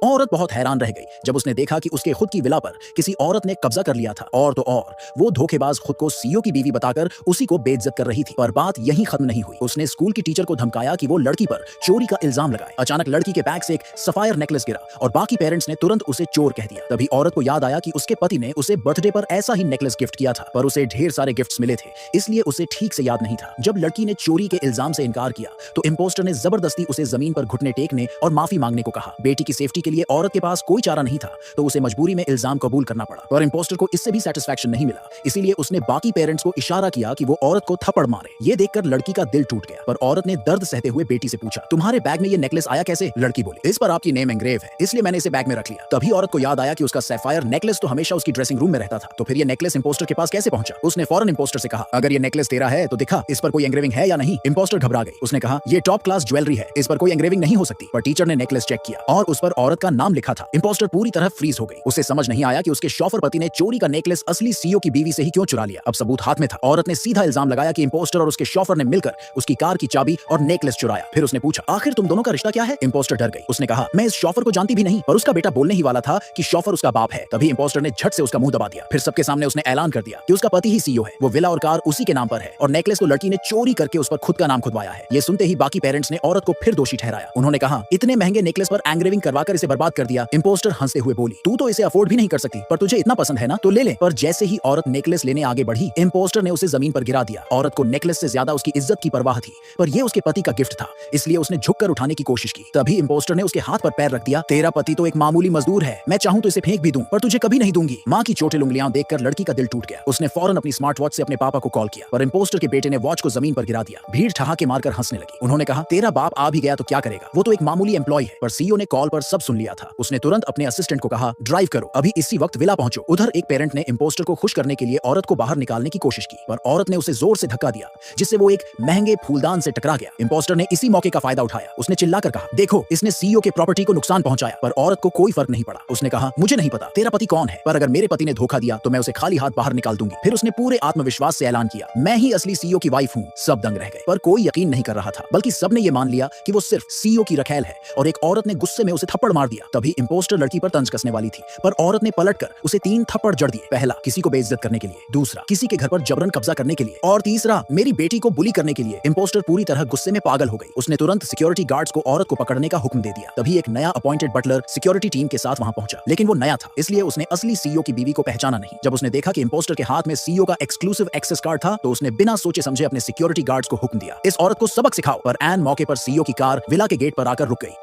औरत बहुत हैरान रह गई जब उसने देखा कि उसके खुद की विला पर किसी औरत ने कब्जा कर लिया था। और तो और वो धोखेबाज खुद को सीईओ की बीवी बताकर उसी को बेइज्जत कर रही थी। पर बात यहीं खत्म नहीं हुई। उसने स्कूल की टीचर को धमकाया कि वो लड़की पर चोरी का इल्जाम लगाए। अचानक लड़की के बैग से एक सफायर नेकलेस गिरा और बाकी पेरेंट्स ने तुरंत उसे चोर कह दिया। तभी औरत को याद आया कि उसके पति ने उसे बर्थडे पर ऐसा ही नेकलेस गिफ्ट किया था, पर उसे ढेर सारे गिफ्ट्स मिले थे, इसलिए उसे ठीक से याद नहीं था। जब लड़की ने चोरी के इल्जाम से इनकार किया तो इम्पोस्टर ने जबरदस्ती उसे जमीन पर घुटने टेकने और माफी मांगने को कहा। बेटी की सेफ्टी के लिए औरत के पास कोई चारा नहीं था, तो उसे मजबूरी में इल्जाम कबूल करना पड़ा। पर इम्पोस्टर को इससे भी सेटिस्फैक्शन नहीं मिला, इसीलिए उसने बाकी पेरेंट्स को इशारा किया कि वो औरत को थप्पड़ मारे। ये देखकर लड़की का दिल टूट गया। पर औरत ने दर्द सहते हुए बेटी से पूछा, तुम्हारे बैग में ये नेकलेस आया कैसे? लड़की बोली, इस पर आपकी नेम एंग्रेव है, इसलिए मैंने इसे बैग में रख लिया। तभी औरत को याद आया कि उसका सैफायर नेकलेस तो हमेशा उसकी ड्रेसिंग रूम में रहता था, तो फिर ये नेकलेस इम्पोस्टर के पास कैसे पहुंचा? उसने फौरन इम्पोस्टर से कहा, अगर ये नेकलेस तेरा है तो दिखा, इस पर कोई एंग्रेविंग है या नहीं? इम्पोस्टर घबरा गई। उसने कहा, ये टॉप क्लास ज्वेलरी है, इस पर कोई एंग्रेविंग नहीं हो सकती। पर टीचर ने नेकलेस चेक किया और उस पर औरत का नाम लिखा था। इम्पोस्टर पूरी तरह फ्रीज हो गई। उसे समझ नहीं आया कि उसके शॉफर पति ने चोरी का नेकलेस असली सीईओ की बीवी से ही क्यों चुरा लिया। अब सबूत हाथ में था। औरत ने सीधा इल्जाम लगाया कि इम्पोस्टर और उसके शॉफर ने मिलकर उसकी कार की चाबी और नेकलेस चुराया। फिर उसने पूछा, आखिर तुम दोनों का रिश्ता क्या है? इम्पोस्टर डर गई। उसने कहा, मैं इस शॉफर को जानती भी नहीं, पर उसका बेटा बोलने ही वाला था कि शॉफर उसका बाप है। तभी इम्पोस्टर ने झट से उसका मुंह दबा दिया। फिर सबके सामने उसने ऐलान कर दिया कि उसका पति ही सीईओ है, वो विला और कार उसी के नाम पर है और नेकलेस को लड़की ने चोरी करके उस पर खुद का नाम खुदवाया है। ये सुनते ही बाकी पेरेंट्स ने औरत को फिर दोषी ठहराया। उन्होंने कहा, इतने महंगे नेकलेस पर एंग्रेविंग करवाकर इसे बर्बाद कर दिया। इम्पोस्टर हंसते हुए बोली, तू तो इसे अफोर्ड भी नहीं कर सकती, पर तुझे इतना पसंद है ना, तो ले ले। पर जैसे ही औरत नेकलेस लेने आगे बढ़ी, इम्पोस्टर ने उसे जमीन पर गिरा दिया। औरत को नेकलेस से ज्यादा उसकी इज्जत की परवाह थी, पर यह उसके पति का गिफ्ट था, इसलिए उसने झुककर उठाने की कोशिश की। तभी इम्पोस्टर ने उसके हाथ पर पैर रख दिया। तेरा पति तो एक मामूली मजदूर है, मैं चाहूं तो इसे फेंक भी दूं, पर तुझे कभी नहीं दूंगी। मां की चोटिल उंगलियां देखकर लड़की का दिल टूट गया। उसने फौरन अपनी स्मार्ट वॉच से अपने पापा को कॉल किया, पर इम्पोस्टर के बेटे ने वॉच को जमीन पर गिरा दिया। भीड़ ठहाके मारकर हंसने लगी। उन्होंने कहा, तेरा बाप आ भी गया तो क्या करेगा, वो तो एक मामूली एम्प्लॉय है। पर सीईओ ने कॉल पर सब सुन लिया था। उसने तुरंत अपने असिस्टेंट को कहा, ड्राइव करो, अभी इसी वक्त विला पहुंचो। उधर एक पेरेंट ने इम्पोस्टर को खुश करने के लिए औरत को बाहर निकालने की कोशिश की, पर औरत ने उसे जोर से धक्का दिया, जिससे वो एक महंगे फूलदान से टकरा गया। इम्पोस्टर ने इसी मौके का फायदा उठाया। उसने चिल्लाकर कहा, देखो, इसने सीईओ के प्रॉपर्टी को नुकसान पहुंचाया। पर औरत को कोई फर्क नहीं पड़ा। उसने कहा, मुझे नहीं पता तेरा पति कौन है, पर अगर मेरे पति ने धोखा दिया तो मैं उसे खाली हाथ बाहर निकाल दूंगी। फिर उसने पूरे आत्मविश्वास से ऐलान किया, मैं ही असली सीईओ की वाइफ हूँ। सब दंग रह गए, पर कोई यकीन नहीं कर रहा था, बल्कि सबने ये मान लिया कि वो सिर्फ सीईओ की रखेल है। और एक औरत ने गुस्से में उसे थप्पड़ मार दिया। तभी इम्पोस्टर लड़की पर तंज कसने वाली थी, पर औरत ने पलटकर उसे 3 थप्पड़ जड़ दिए। पहला, किसी को बेइज्जत करने के लिए, दूसरा, किसी के घर पर जबरन कब्जा करने के लिए, और तीसरा, मेरी बेटी को बुली करने के लिए। इम्पोस्टर पूरी तरह गुस्से में पागल हो गई। उसने तुरंत सिक्योरिटी गार्ड्स को औरत को पकड़ने का हुक्म दे दिया। तभी एक नया अपॉइंटेड बटलर सिक्योरिटी टीम के साथ वहां पहुंचा, लेकिन वो नया था, इसलिए उसने असली सीईओ की बीवी को पहचाना नहीं। जब उसने देखा कि इम्पोस्टर के हाथ में सीईओ का एक्सक्लूसिव एक्सेस कार्ड था, तो उसने बिना सोचे समझे अपने सिक्योरिटी गार्ड्स को हुक्म दिया, इस औरत को सबक सिखाओ। पर एन मौके पर सीईओ की कार विला के गेट पर आकर रुक गई।